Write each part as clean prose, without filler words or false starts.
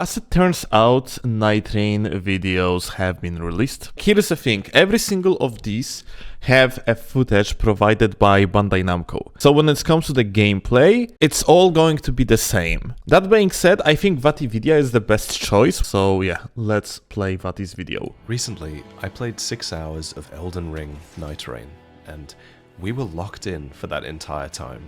As it turns out, Nightreign videos have been released. Here's the thing, every single of these have a footage provided by Bandai Namco. So when it comes to the gameplay, it's all going to be the same. That being said, I think VatiVidya is the best choice. So yeah, let's play Vati's video. Recently, I played 6 hours of Elden Ring Nightreign, and we were locked in for that entire time.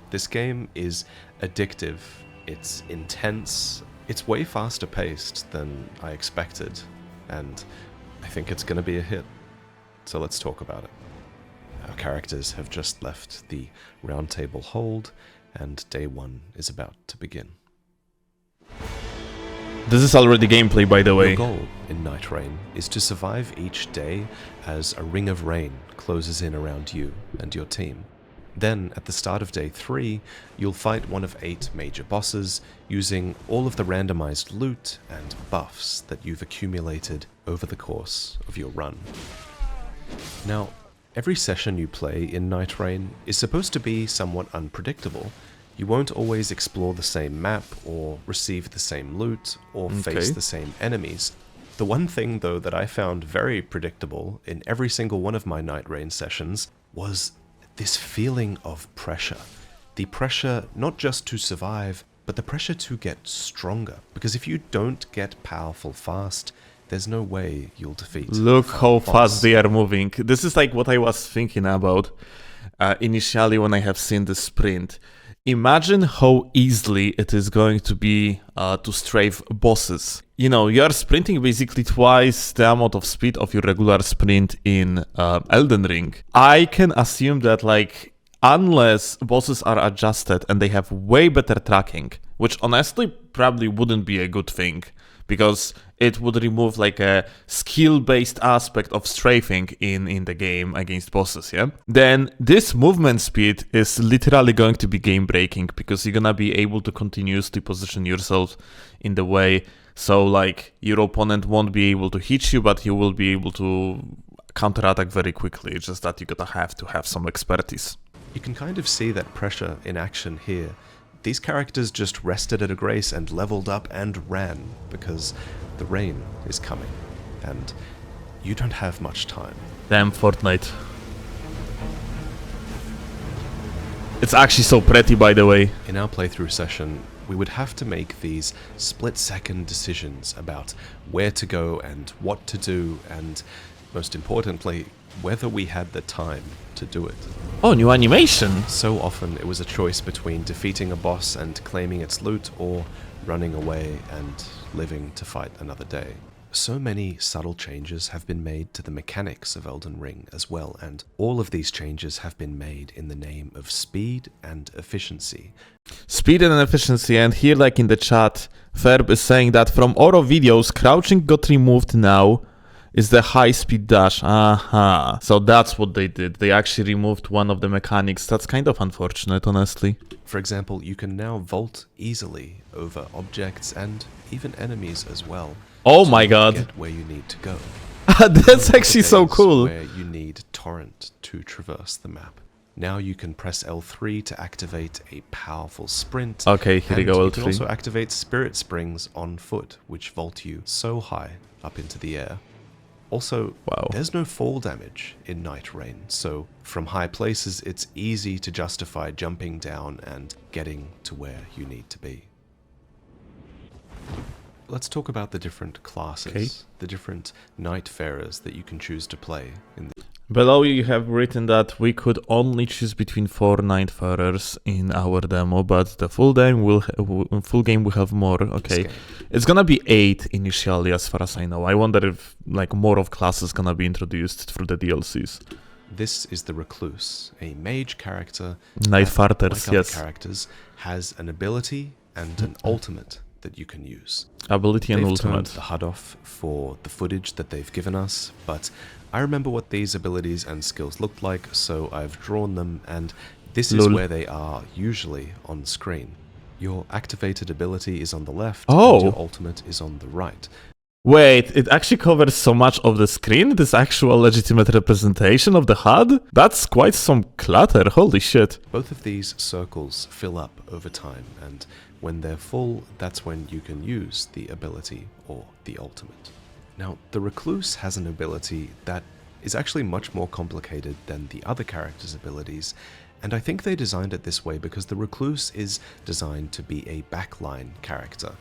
This game is addictive, it's intense, it's way faster paced than I expected, and I think it's gonna be a hit. So let's talk about it. Our characters have just left the round table hold, and day 1 is about to begin. This is already gameplay, by the way. Your goal in Nightreign is to survive each day as a ring of rain closes in around you and your team. Then, at the start of day 3, you'll fight one of 8 major bosses using all of the randomized loot and buffs that you've accumulated over the course of your run. Now, every session you play in Nightreign is supposed to be somewhat unpredictable. You won't always explore the same map, or receive the same loot, or face the same enemies. The one thing, though, that I found very predictable in every single one of my Nightreign sessions was this feeling of pressure. The pressure not just to survive, but the pressure to get stronger. Because if you don't get powerful fast, there's no way you'll defeat. Look how fast they are moving. This is like what I was thinking about initially when I have seen the sprint. Imagine how easily it is going to be to strafe bosses. You know, you are sprinting basically twice the amount of speed of your regular sprint in Elden Ring. I can assume that, like, unless bosses are adjusted and they have way better tracking, which honestly probably wouldn't be a good thing, because it would remove like a skill-based aspect of strafing in the game against bosses, yeah? Then this movement speed is literally going to be game-breaking, because you're gonna be able to continuously position yourself in the way so like your opponent won't be able to hit you, but you will be able to counterattack very quickly. It's just that you're gonna have to have some expertise. You can kind of see that pressure in action here. These characters just rested at a grace and leveled up and ran, because the rain is coming, and you don't have much time. Damn Fortnite. It's actually so pretty, by the way. In our playthrough session, we would have to make these split-second decisions about where to go and what to do, and most importantly, whether we had the time to do it. Oh, new animation! So often it was a choice between defeating a boss and claiming its loot, or running away and living to fight another day. So many subtle changes have been made to the mechanics of Elden Ring as well, and all of these changes have been made in the name of speed and efficiency. Speed and efficiency, and here, like in the chat, Ferb is saying that from Oro videos, crouching got removed now. Is the high-speed dash. Aha. So that's what they did. They actually removed one of the mechanics. That's kind of unfortunate, honestly. For example, you can now vault easily over objects and even enemies as well. Oh my god. Get where you need to go. That's actually so cool. Where you need torrent to traverse the map. Now you can press L3 to activate a powerful sprint. Okay, here we go, L3. You can also activate spirit springs on foot, which vault you so high up into the air. Also, There's no fall damage in Nightreign, so from high places it's easy to justify jumping down and getting to where you need to be. Let's talk about the different classes, the different Nightfarers that you can choose to play in the Below you have written that we could only choose between 4 Nightfarers in our demo, but the full game will have more. Okay, it's gonna be 8 initially, as far as I know. I wonder if like more of classes gonna be introduced through the DLCs. This is the Recluse, a mage character. Nightfarer, like other characters, has an ability and an ultimate that you can use. Ability and they've ultimate. Turned the HUD off for the footage that they've given us, but I remember what these abilities and skills looked like, so I've drawn them, and this is where they are usually on screen. Your activated ability is on the left, and your ultimate is on the right. Wait, it actually covers so much of the screen? This actual legitimate representation of the HUD? That's quite some clutter, holy shit. Both of these circles fill up over time, and When they're full, that's when you can use the ability or the ultimate. Now, the Recluse has an ability that is actually much more complicated than the other characters' abilities, and I think they designed it this way because the Recluse is designed to be a backline character.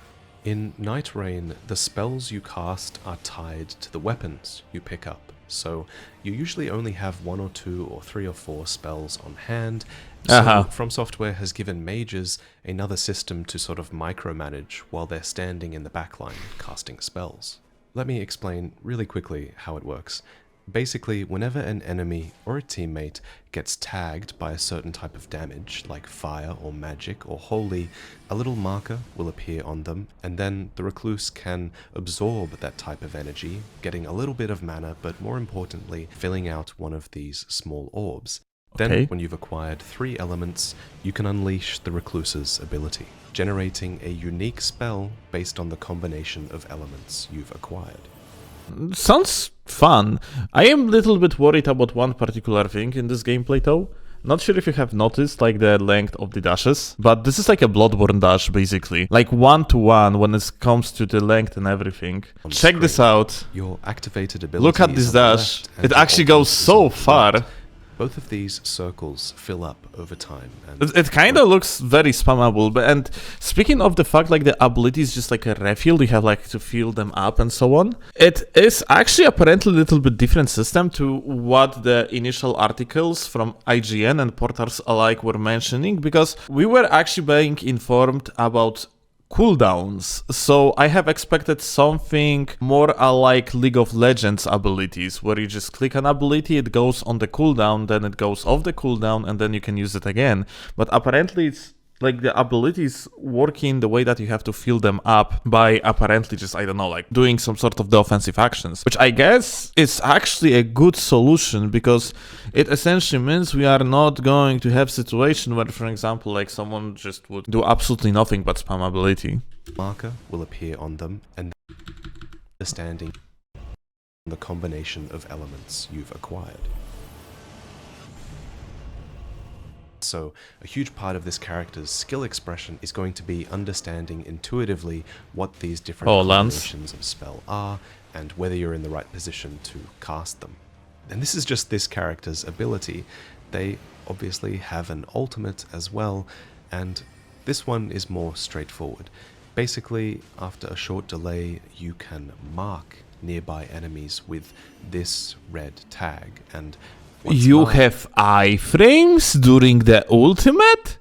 In Nightreign, the spells you cast are tied to the weapons you pick up, so you usually only have 1 or 2 or 3 or 4 spells on hand. So From Software has given mages another system to sort of micromanage while they're standing in the backline casting spells. Let me explain really quickly how it works. Basically, whenever an enemy or a teammate gets tagged by a certain type of damage, like fire or magic or holy, a little marker will appear on them, and then the Recluse can absorb that type of energy, getting a little bit of mana, but more importantly, filling out one of these small orbs. Then, when you've acquired 3 elements, you can unleash the Recluse's ability, generating a unique spell based on the combination of elements you've acquired. Sounds fun. I am a little bit worried about one particular thing in this gameplay though. Not sure if you have noticed like the length of the dashes, but this is like a Bloodborne dash basically. Like 1-to-1 when it comes to the length and everything. Check this out. Your activated ability. Look at this dash. It actually goes so far. Both of these circles fill up over time. And it kind of looks very spammable, and speaking of the fact like the ability is just like a refill, you have like to fill them up and so on. It is actually apparently a little bit different system to what the initial articles from IGN and portals alike were mentioning, because we were actually being informed about cooldowns, so I have expected something more like League of Legends abilities, where you just click an ability, it goes on the cooldown, then it goes off the cooldown, and then you can use it again. But apparently it's like the abilities working the way that you have to fill them up by apparently just, I don't know, like doing some sort of the offensive actions, which I guess is actually a good solution, because it essentially means we are not going to have situation where, for example, like someone just would do absolutely nothing but spam ability. Marker will appear on them, and understanding the combination of elements you've acquired. So a huge part of this character's skill expression is going to be understanding intuitively what these different combinations of spell are and whether you're in the right position to cast them. And this is just this character's ability. They obviously have an ultimate as well, and this one is more straightforward. Basically, after a short delay, you can mark nearby enemies with this red tag, and you have iframes during the ultimate?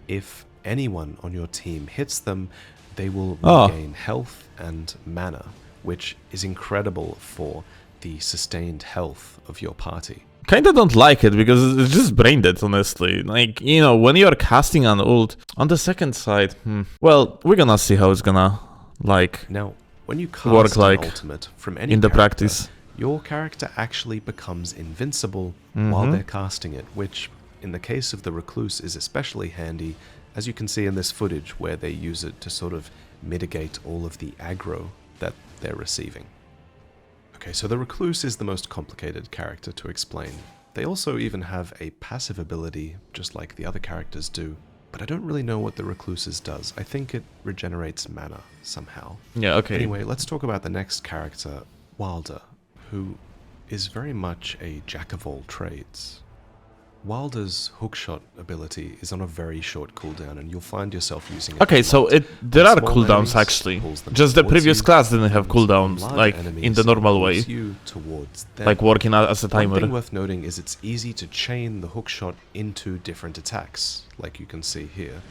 If anyone on your team hits them, they will regain health and mana, which is incredible for the sustained health of your party. Kinda don't like it, because it's just brain dead, honestly. Like, you know, when you're casting an ult, on the second side, well, we're gonna see how it's gonna, like, now, when you cast work like an ultimate from any in the character, practice. Your character actually becomes invincible while they're casting it, which in the case of the Recluse is especially handy, as you can see in this footage where they use it to sort of mitigate all of the aggro that they're receiving. Okay, so the Recluse is the most complicated character to explain. They also even have a passive ability, just like the other characters do, but I don't really know what the Recluse's does. I think it regenerates mana somehow. Yeah, okay. Anyway, let's talk about the next character, Wilder, who is very much a jack of all trades. Wilder's hookshot ability is on a very short cooldown, and you'll find yourself using it. Okay, so there are cooldowns actually. Just the previous class didn't have cooldowns, like in the normal way, like working as a timer. One thing worth noting is it's easy to chain the hookshot into different attacks, like you can see here.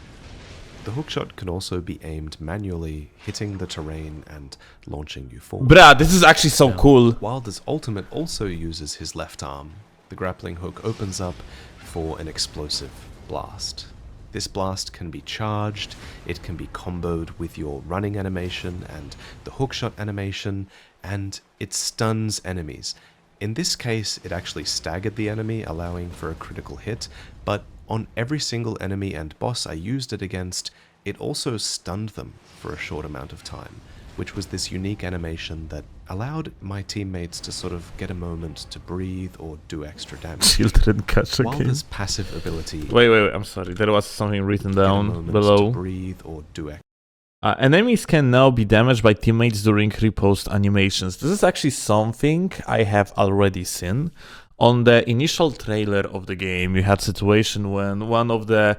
The hookshot can also be aimed manually, hitting the terrain and launching you forward. Bruh, this is actually so cool. Wilder's ultimate also uses his left arm. The grappling hook opens up for an explosive blast. This blast can be charged, it can be comboed with your running animation and the hookshot animation, and it stuns enemies. In this case, it actually staggered the enemy, allowing for a critical hit, but on every single enemy and boss I used it against, it also stunned them for a short amount of time, which was this unique animation that allowed my teammates to sort of get a moment to breathe or do extra damage. Children catch a While game. this passive ability... Wait, I'm sorry. There was something written down To below. breathe or do Enemies can now be damaged by teammates during repost animations. This is actually something I have already seen. On the initial trailer of the game, you had a situation when one of the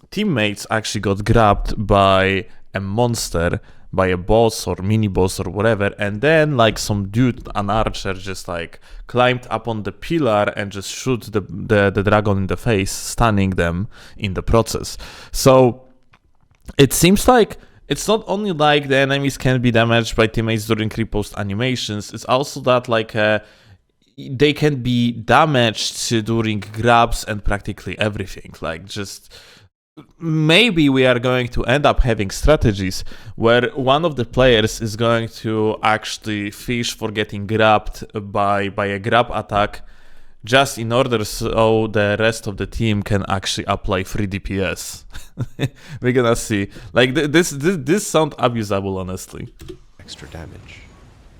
teammates actually got grabbed by a monster, by a boss or mini boss or whatever, and then like some dude, an archer, just like climbed up on the pillar and just shoot the dragon in the face, stunning them in the process. So it seems like it's not only like the enemies can be damaged by teammates during repost animations, it's also that like they can be damaged during grabs and practically everything. Like just maybe we are going to end up having strategies where one of the players is going to actually fish for getting grabbed by a grab attack just in order so the rest of the team can actually apply free DPS. We're gonna see. Like this sounds abusable, honestly. extra damage.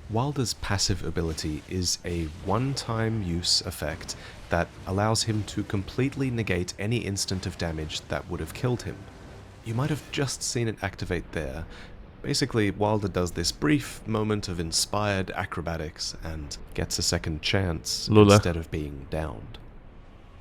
Wilder's passive ability is a one-time use effect that allows him to completely negate any instant of damage that would have killed him. You might have just seen it activate there. Basically, Wilder does this brief moment of inspired acrobatics and gets a second chance instead of being downed.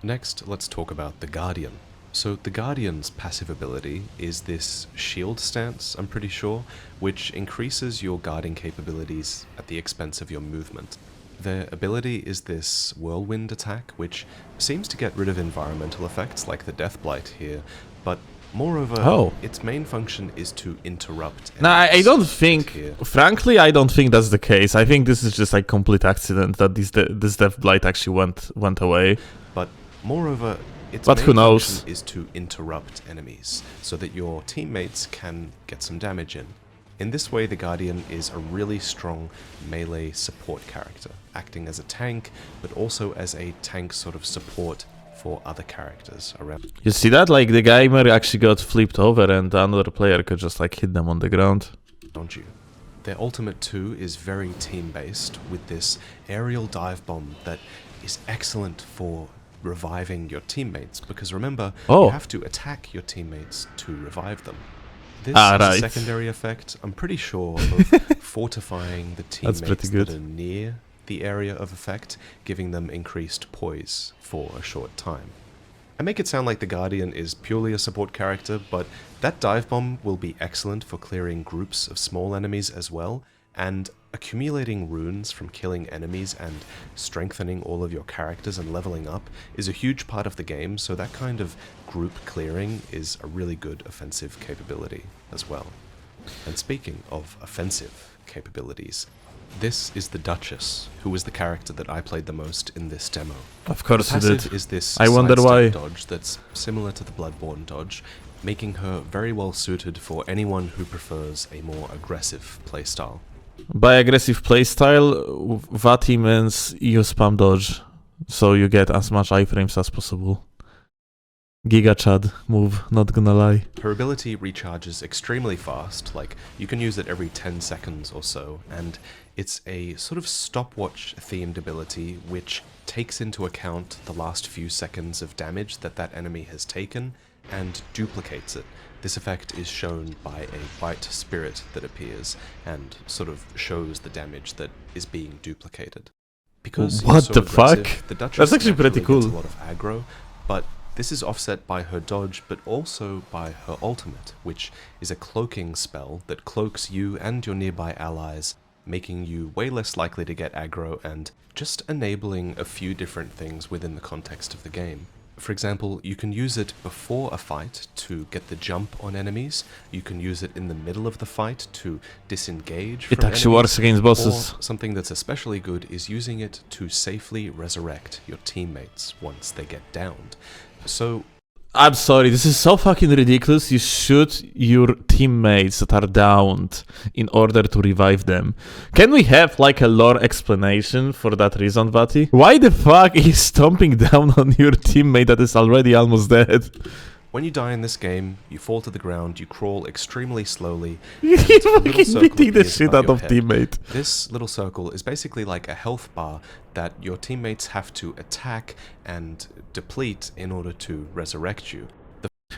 Next, let's talk about the Guardian. So the Guardian's passive ability is this shield stance, I'm pretty sure, which increases your guarding capabilities at the expense of your movement. Their ability is this whirlwind attack, which seems to get rid of environmental effects like the Death Blight here, but moreover, its main function is to interrupt. No, I don't think, frankly, I don't think that's the case. I think this is just like complete accident that this Death Blight actually went away. But moreover, its main function is to interrupt enemies, so that your teammates can get some damage in. In this way, the Guardian is a really strong melee support character, acting as a tank, but also as a tank sort of support for other characters around. You see that? Like, the gamer actually got flipped over and another player could just like hit them on the ground. Don't you? Their ultimate too is very team-based, with this aerial dive bomb that is excellent for reviving your teammates, because remember, you have to attack your teammates to revive them. This is a secondary effect, I'm pretty sure, of fortifying the teammates that are near the area of effect, giving them increased poise for a short time. I make it sound like the Guardian is purely a support character, but that dive bomb will be excellent for clearing groups of small enemies as well, and accumulating runes from killing enemies and strengthening all of your characters and leveling up is a huge part of the game, so that kind of group clearing is a really good offensive capability as well. And speaking of offensive capabilities, this is the Duchess, who was the character that I played the most in this demo. Of course you did. Is this I wonder why. dodge that's similar to the Bloodborne dodge, making her very well suited for anyone who prefers a more aggressive playstyle. By aggressive playstyle, Vati means you spam dodge, so you get as much iframes as possible. Giga Chad move, not gonna lie. Her ability recharges extremely fast, like you can use it every 10 seconds or so, and it's a sort of stopwatch themed ability which takes into account the last few seconds of damage that enemy has taken and duplicates it. This effect is shown by a white spirit that appears and sort of shows the damage that is being duplicated. Because what the fuck? The Duchess That's actually pretty cool. gets a lot of aggro, but this is offset by her dodge, but also by her ultimate, which is a cloaking spell that cloaks you and your nearby allies, making you way less likely to get aggro and just enabling a few different things within the context of the game. For example, you can use it before a fight to get the jump on enemies, you can use it in the middle of the fight to disengage from enemies. It actually works against bosses. Or something that's especially good is using it to safely resurrect your teammates once they get downed. So, I'm sorry, this is so fucking ridiculous. You shoot your teammates that are downed in order to revive them. Can we have like a lore explanation for that reason, Vati? Why the fuck is stomping down on your teammate that is already almost dead? When you die in this game, you fall to the ground, you crawl extremely slowly, You're and a little fucking circle beating the appears shit above out your of head. teammate. This little circle is basically like a health bar that your teammates have to attack and deplete in order to resurrect you.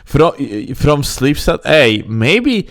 From sleep stat, hey, maybe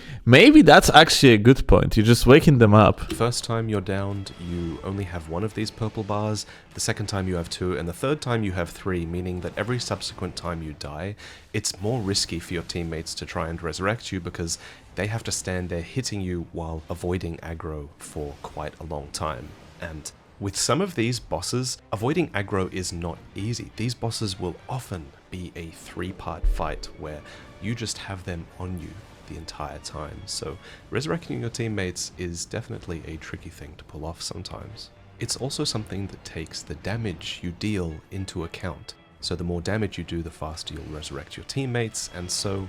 that's actually a good point. You're just waking them up. The first time you're downed, you only have one of these purple bars, the second time you have two, and the third time you have three, meaning that every subsequent time you die, it's more risky for your teammates to try and resurrect you because they have to stand there hitting you while avoiding aggro for quite a long time. And with some of these bosses, avoiding aggro is not easy. These bosses will often be a 3-part fight where you just have them on you the entire time. So resurrecting your teammates is definitely a tricky thing to pull off sometimes. It's also something that takes the damage you deal into account. So the more damage you do, the faster you'll resurrect your teammates. And so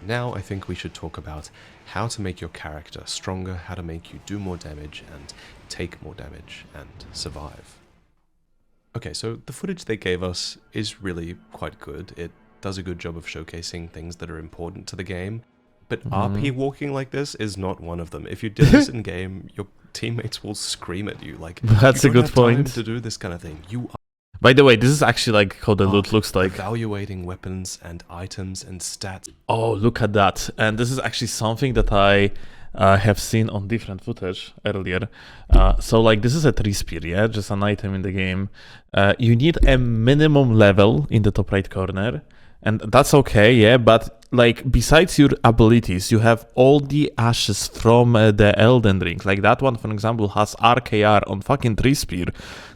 now I think we should talk about how to make your character stronger, how to make you do more damage and take more damage and survive. Okay, so the footage they gave us is really quite good. It does a good job of showcasing things that are important to the game, but RP walking like this is not one of them. If you did this in game, your teammates will scream at you. Like, That's you a don't good have time point. to do this kind of thing. You By the way, this is actually like how the loot looks like. evaluating weapons and items and stats. Oh, look at that. And this is actually something that I have seen on different footage earlier. So like this is a 3-spear, yeah? Just an item in the game. You need a minimum level in the top right corner. And that's okay, yeah? But like besides your abilities, you have all the ashes from the Elden Ring. Like that one, for example, has RKR on fucking 3-spear.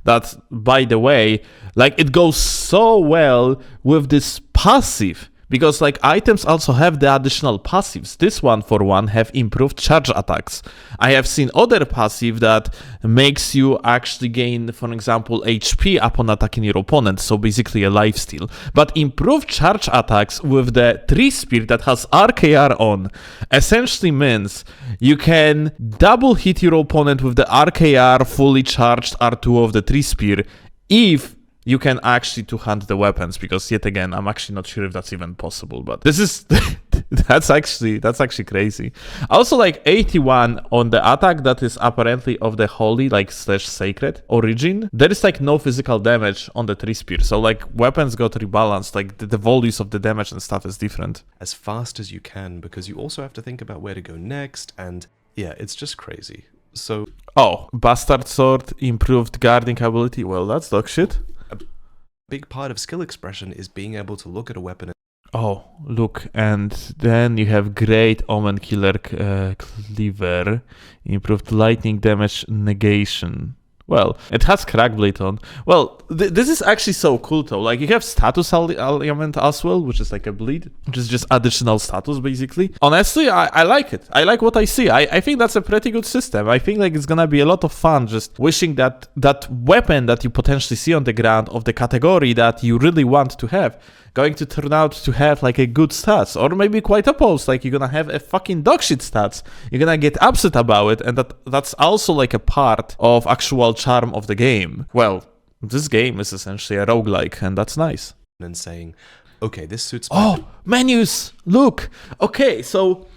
That, by the way, like it goes so well with this passive. Because like items also have the additional passives. This one for one have improved charge attacks. I have seen other passive that makes you actually gain, for example, HP upon attacking your opponent. So basically a lifesteal. But improved charge attacks with the 3-spear that has RKR on essentially means you can double hit your opponent with the RKR fully charged R2 of the 3-spear if you can actually two-hand the weapons, because yet again, I'm actually not sure if that's even possible, but this is, that's actually crazy. Also like 81 on the attack that is apparently of the holy, like slash sacred origin, there is like no physical damage on the 3-spear, so like weapons got rebalanced, like the values of the damage and stuff is different. As fast as you can, because you also have to think about where to go next, and yeah, it's just crazy. So, oh, Bastard Sword, improved guarding ability, well that's dog shit. Big part of skill expression is being able to look at a weapon and oh, look, and then you have Great Omen Killer Cleaver, improved lightning damage negation. Well, it has Crackblade on. Well, this is actually so cool though. Like you have status element as well, which is like a bleed, which is just additional status basically. Honestly, I like it. I like what I see. I think that's a pretty good system. I think like it's gonna be a lot of fun just wishing that that weapon that you potentially see on the ground of the category that you really want to have going to turn out to have like a good stats, or maybe quite opposed, like you're gonna have a fucking dogshit stats. You're gonna get upset about it, and that's also like a part of actual charm of the game. Well, this game is essentially a roguelike, and that's nice. and saying, okay, this suits my Oh, menus! Look! Okay, so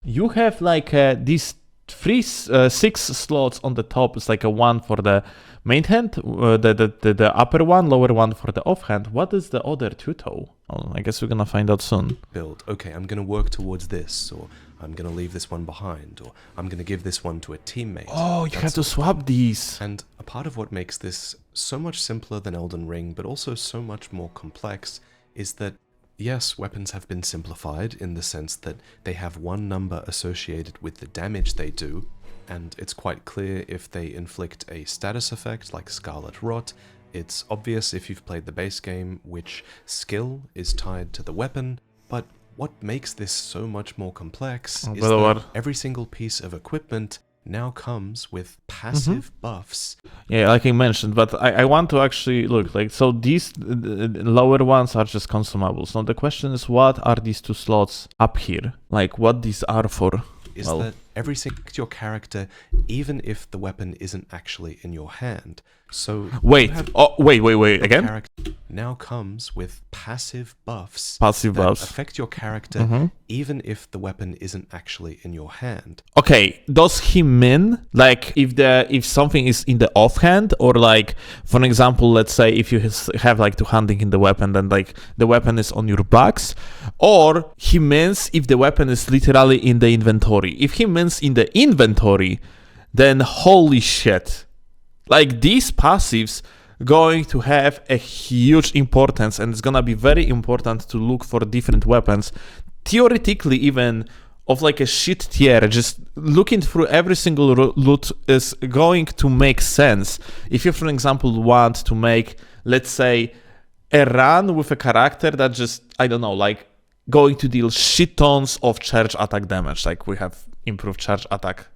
you have like these 6 slots on the top. It's like a one for the main hand, the upper one, lower one for the offhand. What is the other two though? Well, I guess we're gonna find out soon. build. Okay, I'm going to work towards this, or I'm going to leave this one behind, or I'm going to give this one to a teammate. Oh, you That have to sort of swap these. And a part of what makes this so much simpler than Elden Ring, but also so much more complex, is that, yes, weapons have been simplified in the sense that they have one number associated with the damage they do, and it's quite clear if they inflict a status effect like Scarlet Rot. It's obvious if you've played the base game which skill is tied to the weapon, but what makes this so much more complex is that every single piece of equipment now comes with passive buffs. Yeah, like I mentioned, but I want to actually look like, so these lower ones are just consumables. Now the question is, what are these 2 slots up here? Like what these are for? Is that every single your character, even if the weapon isn't actually in your hand. So wait, wait, again? now comes with passive buffs Passive that buffs. affect your character even if the weapon isn't actually in your hand. Okay, does he mean like if something is in the offhand, or like for example, let's say if you have like two-handing in the weapon, then like the weapon is on your backs, or he means if the weapon is literally in the inventory? If he means in the inventory, then holy shit, like these passives going to have a huge importance, and it's gonna be very important to look for different weapons, theoretically even of like a shit tier. Just looking through every single loot is going to make sense if you, for example, want to make, let's say, a run with a character that just, I don't know, like going to deal shit tons of charge attack damage. Like we have improved charge attack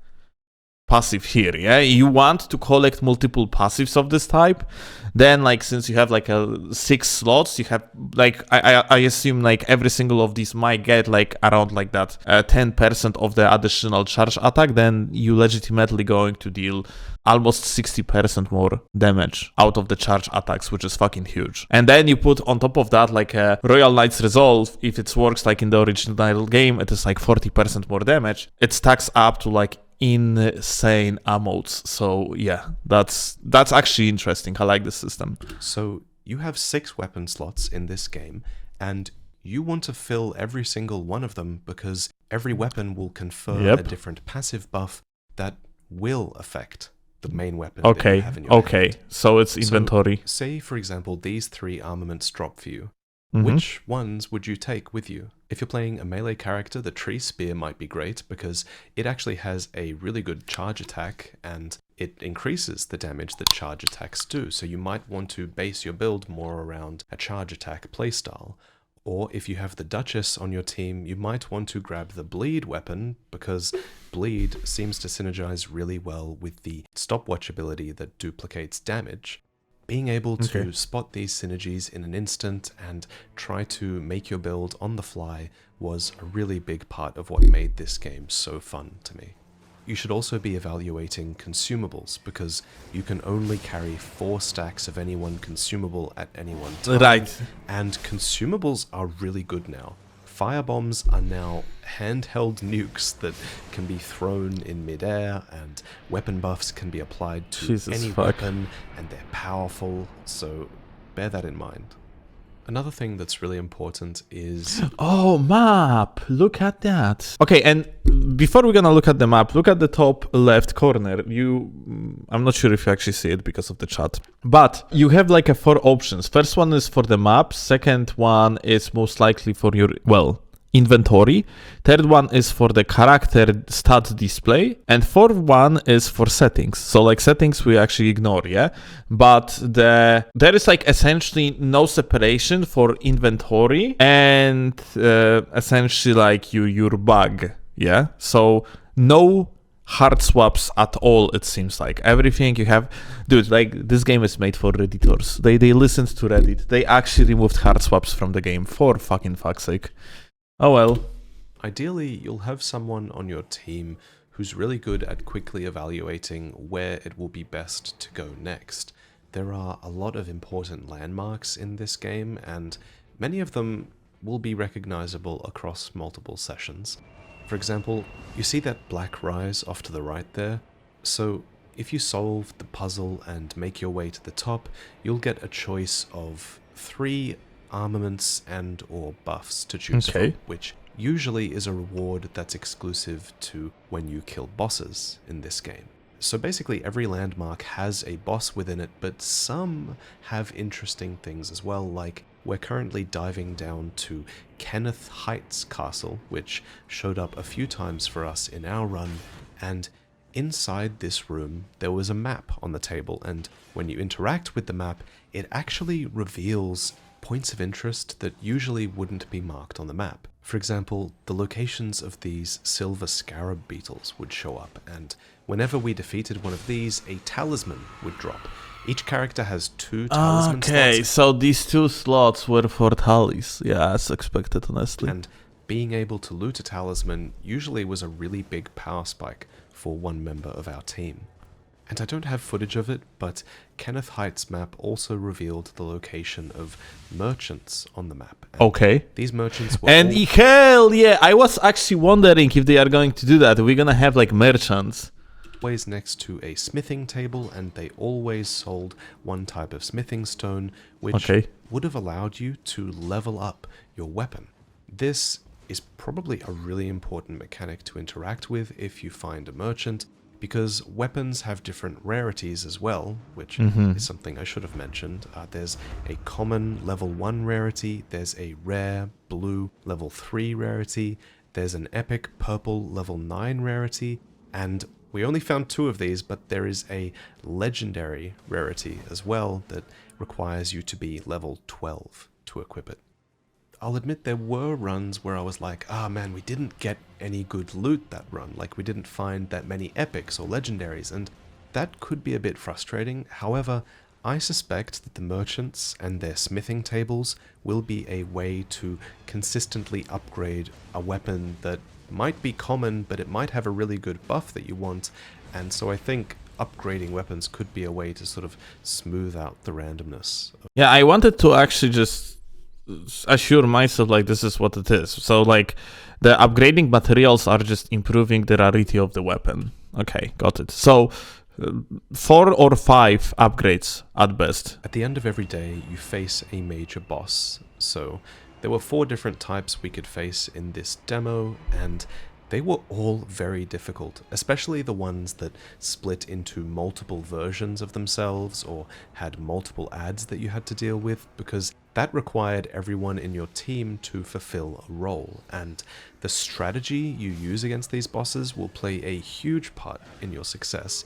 passive here, yeah? You want to collect multiple passives of this type, then like since you have like 6 slots, you have like I assume like every single of these might get like around like that 10% of the additional charge attack, then you legitimately going to deal almost 60% more damage out of the charge attacks, which is fucking huge. And then you put on top of that like a Royal Knight's Resolve. If it works like in the original game, it is like 40% more damage. It stacks up to like insane amounts. So yeah, that's actually interesting. I like the system. So you have 6 weapon slots in this game, and you want to fill every single one of them because every weapon will confer a different passive buff that will affect the main weapon that you have in your hand. So it's inventory. So, say, for example, these 3 armaments drop for you. Which ones would you take with you? If you're playing a melee character, the Tree Spear might be great because it actually has a really good charge attack and it increases the damage that charge attacks do. So you might want to base your build more around a charge attack playstyle. Or if you have the Duchess on your team, you might want to grab the Bleed weapon because Bleed seems to synergize really well with the stopwatch ability that duplicates damage. Being able to spot these synergies in an instant and try to make your build on the fly was a really big part of what made this game so fun to me. You should also be evaluating consumables because you can only carry 4 stacks of any one consumable at any one time. Right. And consumables are really good now. Firebombs are now handheld nukes that can be thrown in midair, and weapon buffs can be applied to any weapon, and they're powerful, so bear that in mind. Another thing that's really important is... Oh, map! Look at that. Okay, and before we're gonna look at the map, look at the top left corner. I'm not sure if you actually see it because of the chat, but you have like 4 options. First one is for the map. Second one is most likely for your, inventory. Third one is for the character stat display, and fourth one is for settings. So like settings we actually ignore, yeah, but there is like essentially no separation for inventory and essentially like your bug, yeah. So no hard swaps at all, it seems like. Everything you have, dude, like this game is made for Redditors. They listened to Reddit. They actually removed hard swaps from the game, for fucking fuck's sake. Oh well. Ideally, you'll have someone on your team who's really good at quickly evaluating where it will be best to go next. There are a lot of important landmarks in this game, and many of them will be recognizable across multiple sessions. For example, you see that black rise off to the right there? So if you solve the puzzle and make your way to the top, you'll get a choice of 3 armaments and or buffs to choose from, which usually is a reward that's exclusive to when you kill bosses in this game. So basically every landmark has a boss within it, but some have interesting things as well, like we're currently diving down to Kenneth Heights Castle, which showed up a few times for us in our run, and inside this room there was a map on the table, and when you interact with the map, it actually reveals points of interest that usually wouldn't be marked on the map. For example, the locations of these silver scarab beetles would show up, and whenever we defeated one of these, a talisman would drop. Each character has 2 talisman slots. Okay, so these 2 slots were for tallies. Yeah, as expected, honestly. And being able to loot a talisman usually was a really big power spike for one member of our team. And I don't have footage of it, but Kenneth Height's map also revealed the location of merchants on the map. And Okay. these merchants were And all hell yeah, I was actually wondering if they are going to do that. We're gonna have like merchants. always next to a smithing table, and they always sold one type of smithing stone, which would have allowed you to level up your weapon. This is probably a really important mechanic to interact with if you find a merchant, because weapons have different rarities as well, which is something I should have mentioned. There's a common level 1 rarity, there's a rare blue level 3 rarity, there's an epic purple level 9 rarity, and we only found 2 of these, but there is a legendary rarity as well that requires you to be level 12 to equip it. I'll admit there were runs where I was like, man, we didn't get any good loot that run, like we didn't find that many epics or legendaries, and that could be a bit frustrating. However, I suspect that the merchants and their smithing tables will be a way to consistently upgrade a weapon that might be common, but it might have a really good buff that you want, and so I think upgrading weapons could be a way to sort of smooth out the randomness. Yeah, I wanted to actually just assure myself like this is what it is. So like the upgrading materials are just improving the rarity of the weapon. Okay, got it. So 4 or 5 upgrades at best. At the end of every day, you face a major boss. So there were 4 different types we could face in this demo, and they were all very difficult, especially the ones that split into multiple versions of themselves or had multiple ads that you had to deal with, because that required everyone in your team to fulfill a role, and the strategy you use against these bosses will play a huge part in your success.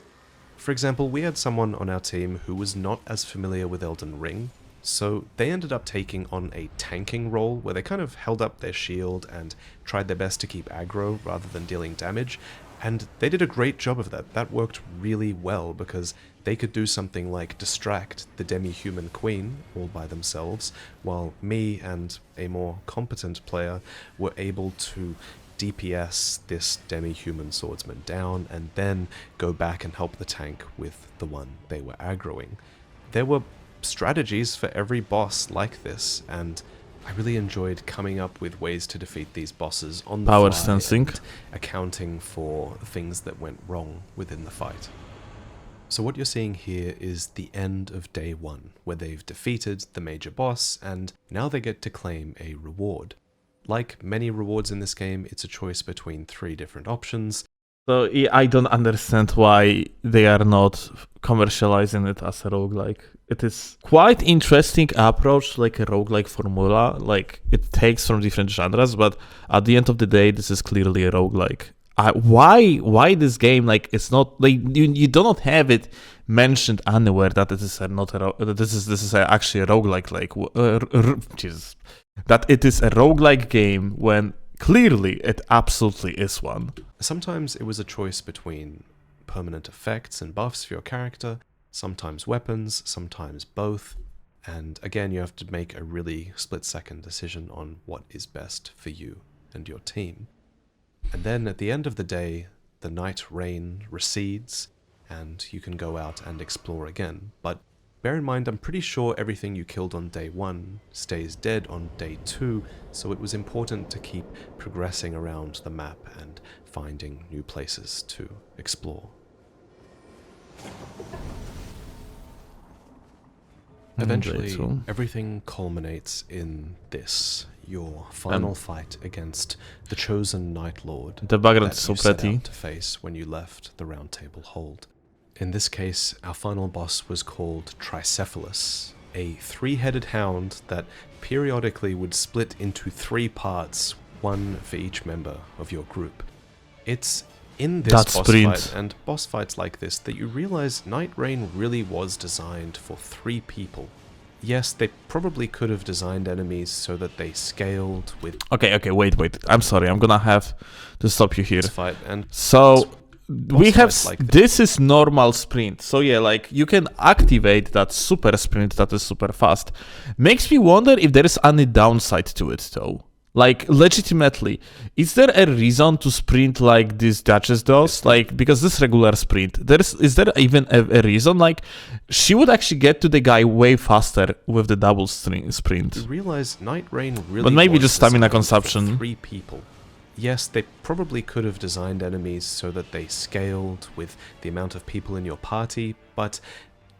For example, we had someone on our team who was not as familiar with Elden Ring, so they ended up taking on a tanking role where they kind of held up their shield and tried their best to keep aggro rather than dealing damage, and they did a great job of that. That worked really well because they could do something like distract the demi-human queen all by themselves, while me and a more competent player were able to DPS this demi-human swordsman down and then go back and help the tank with the one they were aggroing. There were strategies for every boss like this, and I really enjoyed coming up with ways to defeat these bosses on the Power fly sensing. and accounting for things that went wrong within the fight. So what you're seeing here is the end of day 1, where they've defeated the major boss, and now they get to claim a reward. Like many rewards in this game, it's a choice between 3 different options. So I don't understand why they are not commercializing it as a roguelike. It is quite interesting approach, like a roguelike formula. Like it takes from different genres, but at the end of the day, this is clearly a roguelike. Why this game? Like it's not like you do not have it mentioned anywhere that it is this is actually a roguelike. Like Jesus, that it is a roguelike game when clearly it absolutely is one. Sometimes it was a choice between permanent effects and buffs for your character, sometimes weapons, sometimes both, and again you have to make a really split-second decision on what is best for you and your team. And then at the end of the day, the Nightreign recedes, and you can go out and explore again. But bear in mind, I'm pretty sure everything you killed on day 1 stays dead on day 2, so it was important to keep progressing around the map and finding new places to explore. Eventually, everything culminates in this, your final fight against the chosen Night Lord The background that is so you set pretty. out to face when you left the Round Table Hold. In this case, our final boss was called Tricephalus, a 3-headed hound that periodically would split into 3 parts, 1 for each member of your group. It's in this boss fight and boss fights like this that you realize Nightreign really was designed for 3 people. Yes, they probably could have designed enemies so that they scaled with... Okay, wait. I'm sorry, I'm gonna have to stop you here. Fight and so we have like this is normal sprint. So yeah, like you can activate that super sprint that is super fast. Makes me wonder if there is any downside to it though. Like, legitimately, is there a reason to sprint like this Duchess does? Like, because this regular sprint, is there even a reason? Like, she would actually get to the guy way faster with the double sprint. You realize Nightreign really But maybe was just stamina designed consumption. for 3 people. Yes, they probably could have designed enemies so that they scaled with the amount of people in your party, but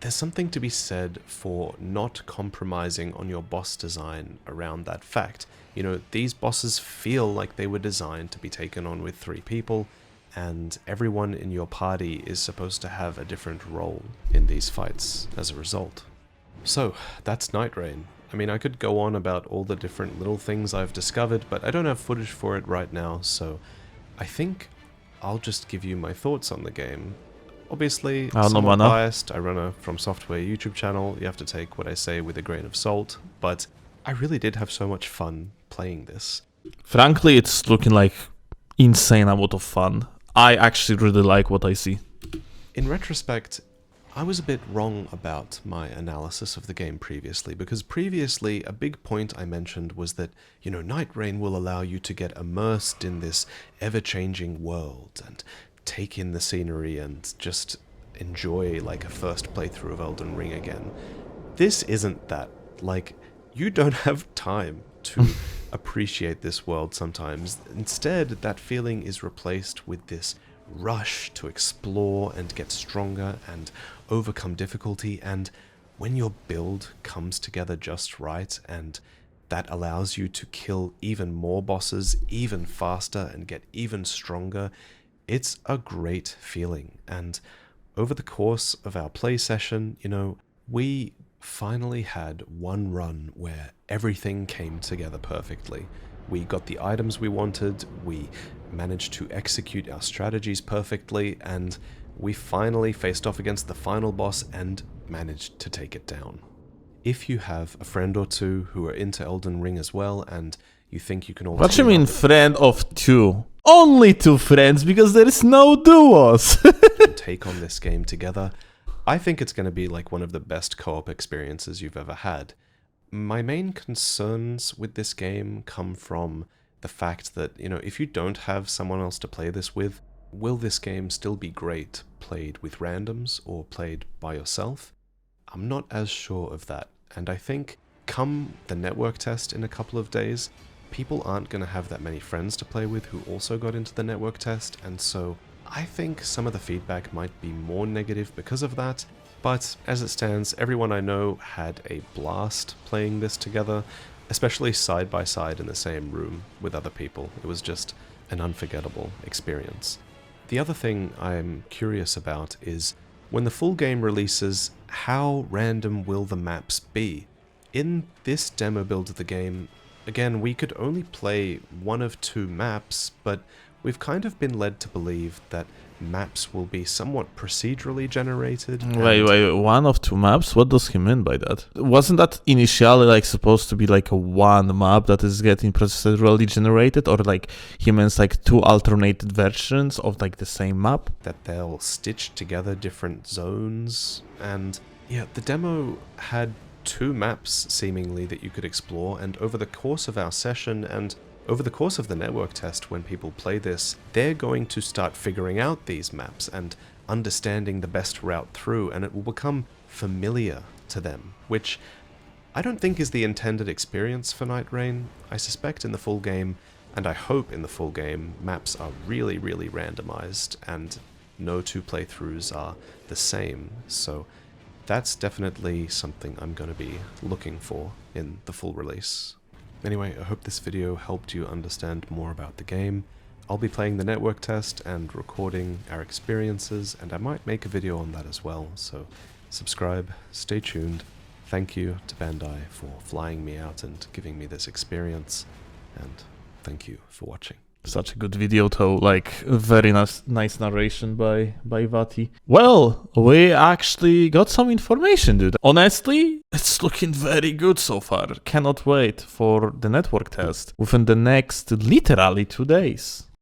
there's something to be said for not compromising on your boss design around that fact. You know, these bosses feel like they were designed to be taken on with 3 people, and everyone in your party is supposed to have a different role in these fights as a result. So, that's Nightreign. I mean, I could go on about all the different little things I've discovered, but I don't have footage for it right now, so I think I'll just give you my thoughts on the game. Obviously, somewhat biased. I run a From Software YouTube channel. You have to take what I say with a grain of salt, but I really did have so much fun playing this. Frankly, it's looking like insane amount of fun. I actually really like what I see. In retrospect, I was a bit wrong about my analysis of the game previously, because previously a big point I mentioned was that, you know, Nightreign will allow you to get immersed in this ever-changing world and take in the scenery and just enjoy like a first playthrough of Elden Ring again. This isn't that. Like, you don't have time to appreciate this world sometimes. Instead, that feeling is replaced with this rush to explore and get stronger and overcome difficulty, and when your build comes together just right and that allows you to kill even more bosses even faster and get even stronger, it's a great feeling. And over the course of our play session, you know, we finally had one run where everything came together perfectly. We got the items we wanted, we managed to execute our strategies perfectly, and we finally faced off against the final boss and managed to take it down. If you have a friend or two who are into Elden Ring as well, and you think you can all... What do you mean friend of 2? Only 2 friends, because there is no duos! Take on this game together. I think it's going to be like one of the best co-op experiences you've ever had. My main concerns with this game come from the fact that, you know, if you don't have someone else to play this with, will this game still be great played with randoms or played by yourself? I'm not as sure of that, and I think come the network test in a couple of days, people aren't going to have that many friends to play with who also got into the network test, and so I think some of the feedback might be more negative because of that, but as it stands, everyone I know had a blast playing this together, especially side by side in the same room with other people. It was just an unforgettable experience. The other thing I'm curious about is, when the full game releases, how random will the maps be? In this demo build of the game, again, we could only play one of 2 maps, but we've kind of been led to believe that maps will be somewhat procedurally generated. Wait, 1 of 2 maps? What does he mean by that? Wasn't that initially like supposed to be like a 1 map that is getting procedurally generated, or like he means like 2 alternated versions of like the same map? That they'll stitch together different zones, and yeah, the demo had 2 maps seemingly that you could explore, and over the course of our session and over the course of the network test, when people play this, they're going to start figuring out these maps and understanding the best route through, and it will become familiar to them, which I don't think is the intended experience for Nightreign. I suspect in the full game, and I hope in the full game, maps are really, really randomized, and no 2 playthroughs are the same, so that's definitely something I'm going to be looking for in the full release. Anyway, I hope this video helped you understand more about the game. I'll be playing the network test and recording our experiences, and I might make a video on that as well, so subscribe, stay tuned. Thank you to Bandai for flying me out and giving me this experience, and thank you for watching. Such a good video though, like very nice narration by Vati. Well, we actually got some information, dude. Honestly, it's looking very good so far. Cannot wait for the network test within the next literally 2 days.